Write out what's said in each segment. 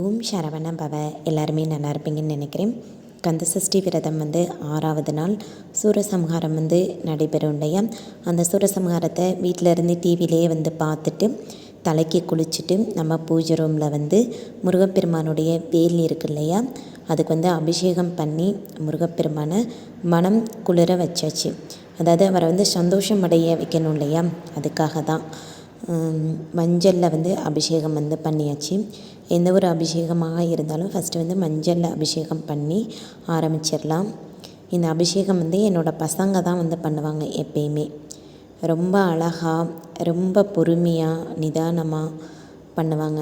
ஓம் சரவண பவ. எல்லாருமே நல்லா இருப்பீங்கன்னு நினைக்கிறேன். கந்தசஷ்டி விரதம் 6வது நாள் சூரசம்ஹாரம் நடைபெறும் இல்லையா? அந்த சூரசம்ஹாரத்தை வீட்டில் இருந்து டிவிலே பார்த்துட்டு தலைக்கு குளிச்சுட்டு நம்ம பூஜை ரூமில் முருகப்பெருமானுடைய வேல் இருக்கு இல்லையா, அதுக்கு அபிஷேகம் பண்ணி முருகப்பெருமானை மனம் குளிர வச்சாச்சு. அதாவது அவரை சந்தோஷம் அடைய வைக்கணும் இல்லையா, அதுக்காக தான் மஞ்சளில் அபிஷேகம் பண்ணியாச்சு. எந்த ஒரு அபிஷேகமாக இருந்தாலும் ஃபஸ்ட்டு மஞ்சளில் அபிஷேகம் பண்ணி ஆரம்பிச்சிடலாம். இந்த அபிஷேகம் என்னோடய பசங்க தான் பண்ணுவாங்க எப்பயுமே. ரொம்ப அழகாக, ரொம்ப பொறுமையாக, நிதானமாக பண்ணுவாங்க.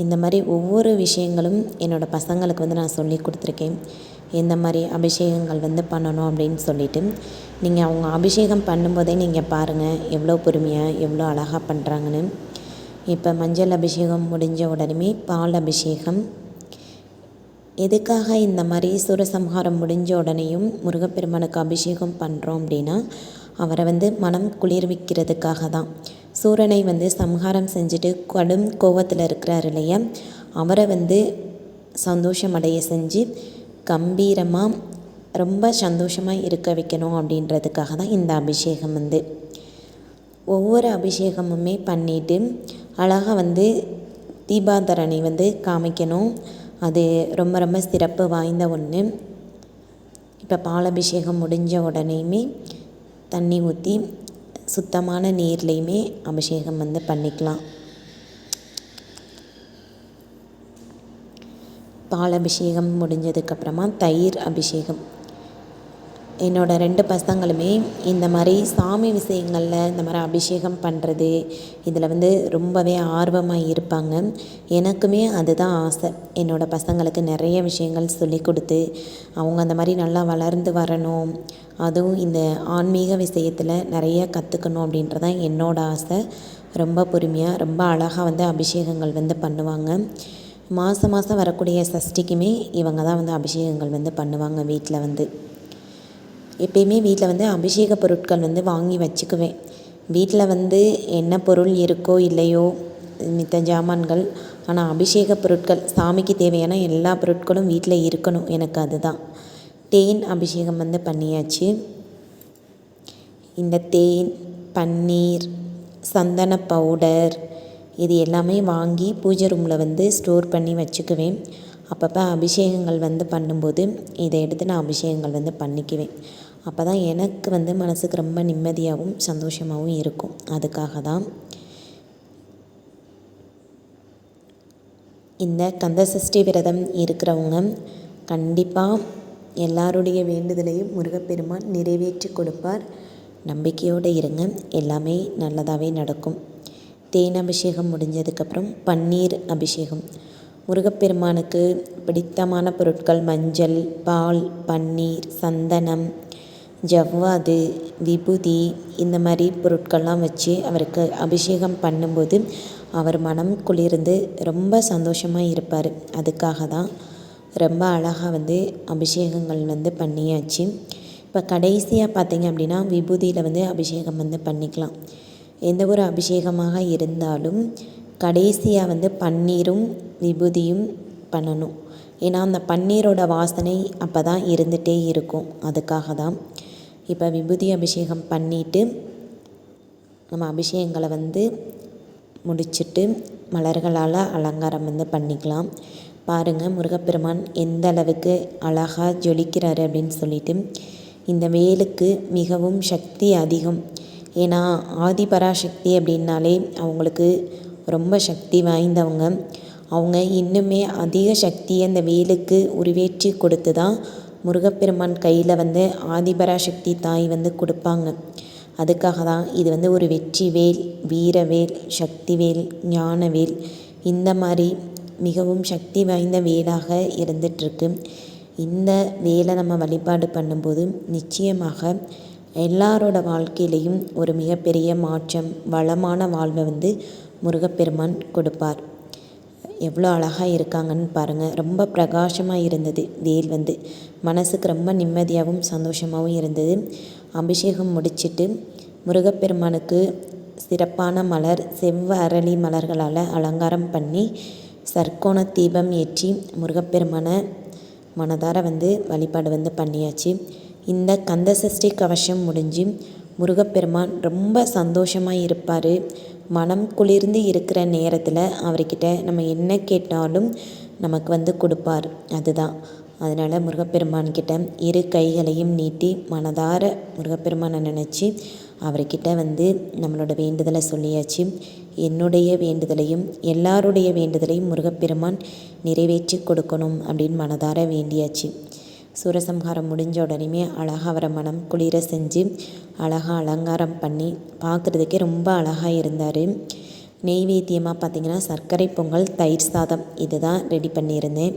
இந்த மாதிரி ஒவ்வொரு விஷயங்களும் என்னோடய பசங்களுக்கு நான் சொல்லி கொடுத்துருக்கேன். எந்த மாதிரி அபிஷேகங்கள் பண்ணணும் அப்படின்னு சொல்லிவிட்டு. நீங்கள் அவங்க அபிஷேகம் பண்ணும்போதே நீங்கள் பாருங்கள் எவ்வளோ பொறுமையாக, எவ்வளோ அழகாக பண்ணுறாங்கன்னு. இப்போ மஞ்சள் அபிஷேகம் முடிஞ்ச உடனே பால் அபிஷேகம். எதுக்காக இந்த மாதிரி சூரசம்ஹாரம் முடிஞ்ச உடனேயும் முருகப்பெருமானுக்கு அபிஷேகம் பண்ணுறோம் அப்படின்னா, அவரை மனம் குளிர்விக்கிறதுக்காக தான். சூரனை சம்ஹாரம் செஞ்சுட்டு கடும் கோவத்தில் இருக்கிறார் இல்லையா, அவரை சந்தோஷமடைய செஞ்சு கம்பீரமாக ரொம்ப சந்தோஷமாக இருக்க வைக்கணும் அப்படின்றதுக்காக தான் இந்த அபிஷேகம். ஒவ்வொரு அபிஷேகமுமே பண்ணிவிட்டு அழகாக தீபாதரணை காமிக்கணும். அது ரொம்ப ரொம்ப சிறப்பு வாய்ந்த ஒன்று. இப்போ பால் அபிஷேகம் முடிஞ்ச உடனேயுமே தண்ணி ஊற்றி சுத்தமான நீர்லேயுமே அபிஷேகம் பண்ணிக்கலாம். பால் அபிஷேகம் முடிஞ்சதுக்கப்புறமா தயிர் அபிஷேகம். என்னோடய 2 பசங்களுமே இந்த மாதிரி சாமி விஷயங்களில் இந்த மாதிரி அபிஷேகம் பண்ணுறது இதில் ரொம்பவே ஆர்வமாக இருப்பாங்க. எனக்குமே அதுதான் ஆசை. என்னோடய பசங்களுக்கு நிறைய விஷயங்கள் சொல்லி கொடுத்து அவங்க அந்த மாதிரி நல்லா வளர்ந்து வரணும், அதுவும் இந்த ஆன்மீக விஷயத்தில் நிறைய கற்றுக்கணும் அப்படின்றதான் என்னோடய ஆசை. ரொம்ப பொறுமையாக, ரொம்ப அழகாக அபிஷேகங்கள் பண்ணுவாங்க. மாதம் வரக்கூடிய சஷ்டிக்குமே இவங்க தான் அபிஷேகங்கள் பண்ணுவாங்க. வீட்டில் எப்பயுமே வீட்டில் அபிஷேக பொருட்கள் வாங்கி வச்சுக்குவேன். வீட்டில் என்ன பொருள் இருக்கோ இல்லையோ மித்த ஜாமான்கள், ஆனால் அபிஷேக பொருட்கள் சாமிக்கு தேவையான எல்லா பொருட்களும் வீட்டில் இருக்கணும். எனக்கு அதுதான். தேன் அபிஷேகம் பண்ணியாச்சு. இந்த தேன், பன்னீர், சந்தன பவுடர் இது எல்லாமே வாங்கி பூஜை ரூமில் ஸ்டோர் பண்ணி வச்சுக்குவேன். அப்பப்போ அபிஷேகங்கள் பண்ணும்போது இதை எடுத்து நான் அபிஷேகங்கள் பண்ணிக்குவேன். அப்போ தான் எனக்கு மனசுக்கு ரொம்ப நிம்மதியாகவும் சந்தோஷமாகவும் இருக்கும். அதுக்காக தான் இந்த கந்தசஷ்டி விரதம் இருக்கிறவங்க கண்டிப்பாக எல்லாருடைய வேண்டுதலையும் முருகப்பெருமான் நிறைவேற்றி கொடுப்பார். நம்பிக்கையோடு இருங்க, எல்லாமே நல்லதாகவே நடக்கும். தேன் அபிஷேகம் முடிஞ்சதுக்கப்புறம் பன்னீர் அபிஷேகம். முருகப்பெருமானுக்கு பிடித்தமான பொருட்கள் மஞ்சள், பால், பன்னீர், சந்தனம், ஜவ்வாது, விபூதி இந்த மாதிரி பொருட்கள்லாம் வச்சு அவருக்கு அபிஷேகம் பண்ணும்போது அவர் மனம் குளிர்ந்து ரொம்ப சந்தோஷமாக இருப்பார். அதுக்காக தான் ரொம்ப அழகாக அபிஷேகங்கள் பண்ணியாச்சு. இப்போ கடைசியாக பார்த்திங்க அப்படின்னா விபூதியில் அபிஷேகம் பண்ணிக்கலாம். எந்த ஒரு அபிஷேகமாக இருந்தாலும் கடைசியாக பன்னீரும் விபூதியும் பண்ணணும். ஏன்னா அந்த பன்னீரோட வாசனை அப்போ தான் இருந்துகிட்டே இருக்கும். அதுக்காக தான் இப்போ விபூதி அபிஷேகம் பண்ணிவிட்டு நம்ம அபிஷேகங்களை முடிச்சுட்டு மலர்களால் அலங்காரம் பண்ணிக்கலாம். பாருங்கள் முருகப்பெருமான் எந்த அளவுக்கு அழகாக ஜொலிக்கிறாரு அப்படின்னு சொல்லிட்டு. இந்த வேலுக்கு மிகவும் சக்தி அதிகம். ஏன்னா ஆதிபராசக்தி அப்படின்னாலே அவங்களுக்கு ரொம்ப சக்தி வாய்ந்தவங்க. அவங்க இன்னுமே அதிக சக்தியை அந்த வேலுக்கு உருவேற்றி கொடுத்து தான் முருகப்பெருமான் கையில் ஆதிபராசக்தி தாய் கொடுப்பாங்க. அதுக்காக தான் இது ஒரு வெற்றி வேல், வீரவேல், சக்திவேல், ஞானவேல், இந்த மாதிரி மிகவும் சக்தி வாய்ந்த வேலாக இருந்துகிட்ருக்கு. இந்த வேலை நம்ம வழிபாடு பண்ணும்போது நிச்சயமாக எல்லாரோட வாழ்க்கையிலையும் ஒரு மிகப்பெரிய மாற்றம், வளமான வாழ்வை முருகப்பெருமான் கொடுப்பார். எவ்வளோ அழகாக இருக்காங்கன்னு பாருங்கள். ரொம்ப பிரகாசமாக இருந்தது வேல். மனசுக்கு ரொம்ப நிம்மதியாகவும் சந்தோஷமாகவும் இருந்தது. அபிஷேகம் முடிச்சுட்டு முருகப்பெருமானுக்கு சிறப்பான மலர், செவ்வரளி மலர்களால் அலங்காரம் பண்ணி சர்க்கோண தீபம் ஏற்றி முருகப்பெருமானை மனதார வழிபாடு பண்ணியாச்சு. இந்த கந்தசஷ்டி கவசம் முடிஞ்சு முருகப்பெருமான் ரொம்ப சந்தோஷமாக இருப்பார். மனம் குளிர்ந்து இருக்கிற நேரத்தில் அவர்கிட்ட நம்ம என்ன கேட்டாலும் நமக்கு கொடுப்பார். அதுதான். அதனால் முருகப்பெருமான்கிட்ட இரு கைகளையும் நீட்டி மனதார முருகப்பெருமானை நினச்சி அவர்கிட்ட நம்மளோட வேண்டுதலை சொல்லியாச்சு. என்னுடைய வேண்டுதலையும் எல்லாருடைய வேண்டுதலையும் முருகப்பெருமான் நிறைவேற்றி கொடுக்கணும் அப்படின்னு மனதார வேண்டியாச்சு. சூரசம்ஹாரம் முடிஞ்ச உடனேயுமே அழகாக அவரை மனம் குளிர செஞ்சு அழகாக அலங்காரம் பண்ணி பார்க்குறதுக்கே ரொம்ப அழகாக இருந்தார். நெய்வேத்தியமாக பார்த்திங்கன்னா சர்க்கரை பொங்கல், தயிர் சாதம் இது தான் ரெடி பண்ணியிருந்தேன்.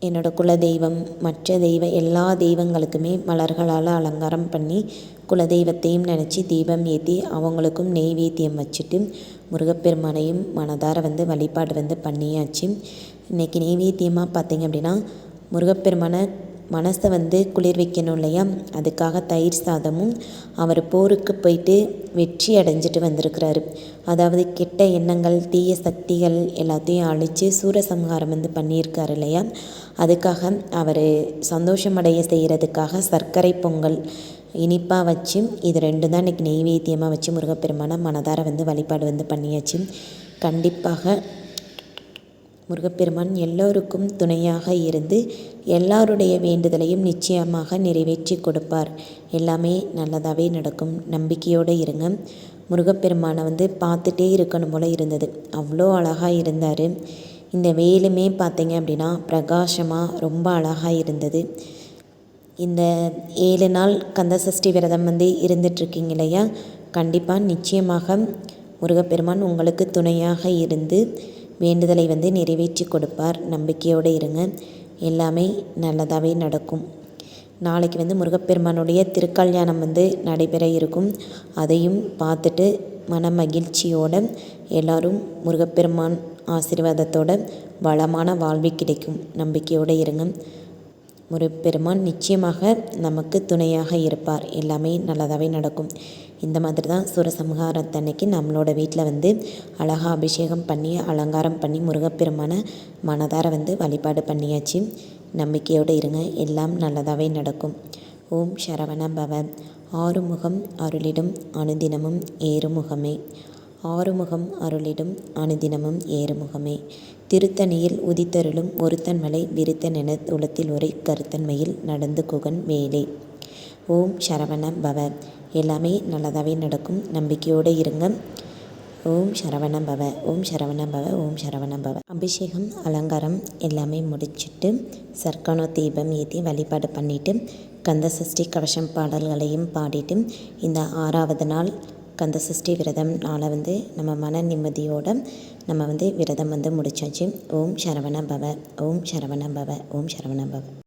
என்னோடய குலதெய்வம், மற்ற எல்லா தெய்வங்களுக்குமே மலர்களால் அலங்காரம் பண்ணி குலதெய்வத்தையும் நினச்சி தீபம் ஏற்றி அவங்களுக்கும் நெய்வேத்தியம் வச்சுட்டு முருகப்பெருமானையும் மனதார வழிபாடு பண்ணியாச்சு. இன்றைக்கி நெய்வேத்தியமாக பார்த்திங்க அப்படின்னா முருகப்பெருமானை மனசை குளிர் வைக்கணும் இல்லையா, அதுக்காக தயிர் சாதமும் அவர் போருக்கு போயிட்டு வெற்றி அடைஞ்சிட்டு வந்திருக்கிறாரு. அதாவது கெட்ட எண்ணங்கள், தீய சக்திகள் எல்லாத்தையும் அழித்து சூரசம்ஹாரம் பண்ணியிருக்காரு இல்லையா, அதுக்காக அவர் சந்தோஷமடைய செய்கிறதுக்காக சர்க்கரை பொங்கல் இனிப்பாக வச்சு இது 2 தான் இன்றைக்கி நெய்வேத்தியமாக வச்சு முருகப்பெருமானை மனதார வழிபாடு பண்ணியாச்சு. கண்டிப்பாக முருகப்பெருமான் எல்லோருக்கும் துணையாக இருந்து எல்லாருடைய வேண்டுதலையும் நிச்சயமாக நிறைவேற்றி கொடுப்பார். எல்லாமே நல்லதாகவே நடக்கும். நம்பிக்கையோடு இருங்க. முருகப்பெருமானை பார்த்துட்டே இருக்கணும் போல் இருந்தது. அவ்வளோ அழகாக இருந்தார். இந்த வேலுமே பார்த்திங்க அப்படின்னா பிரகாசமாக ரொம்ப அழகாக இருந்தது. இந்த 7 நாள் கந்தசஷ்டி விரதம் இருந்துகிட்ருக்கீங்க இல்லையா, கண்டிப்பாக நிச்சயமாக முருகப்பெருமான் உங்களுக்கு துணையாக இருந்து வேண்டுதலை நிறைவேற்றி கொடுப்பார். நம்பிக்கையோடு இருங்க. எல்லாமே நல்லதாகவே நடக்கும். நாளைக்கு முருகப்பெருமானுடைய திருக்கல்யாணம் நடைபெற இருக்கும். அதையும் பார்த்துட்டு மன மகிழ்ச்சியோடு எல்லோரும் முருகப்பெருமான் ஆசீர்வாதத்தோட வளமான வாழ்வு கிடைக்கும். நம்பிக்கையோடு இருங்க. முருகப்பெருமான் நிச்சயமாக நமக்கு துணையாக இருப்பார். எல்லாமே நல்லதாகவே நடக்கும். இந்த மாதிரி தான் சூரசம்ஹாரத்தன்னைக்கு நம்மளோட வீட்டில் அழகாக அபிஷேகம் பண்ணி அலங்காரம் பண்ணி முருகப்பெருமானை மனதார வழிபாடு பண்ணியாச்சு. நம்பிக்கையோடு இருங்க. எல்லாம் நல்லதாகவே நடக்கும். ஓம் சரவண பவ. ஆறுமுகம் அருளிடும் அனுதினமும் ஏறுமுகமே. ஆறுமுகம் அருளிடும் அனுதினமும் ஏறுமுகமே. திருத்தணியில் உதித்தருளும் ஒருத்தன்மலை விருத்தனென உளத்தில் உரை கருத்தன்மையில் நடந்து குகன் வேலே. ஓம் சரவண பவ. எல்லாமே நல்லதாகவே நடக்கும். நம்பிக்கையோடு இருங்க. ஓம் சரவண பவ. ஓம் சரவண பவ. ஓம் சரவண பவ. அபிஷேகம் அலங்காரம் எல்லாமே முடிச்சுட்டு சர்க்கரை தீபம் ஏற்றி வழிபாடு பண்ணிவிட்டு கந்தசஷ்டி கவசம் பாடல்களையும் பாடிட்டு இந்த 6வது நாள் கந்தசஷ்டி விரதம் நாளை நம்ம மன நிம்மதியோடு நம்ம விரதம் முடிச்சாச்சு. ஓம் சரவண பவ. ஓம் சரவண பவ. ஓம் சரவண பவ.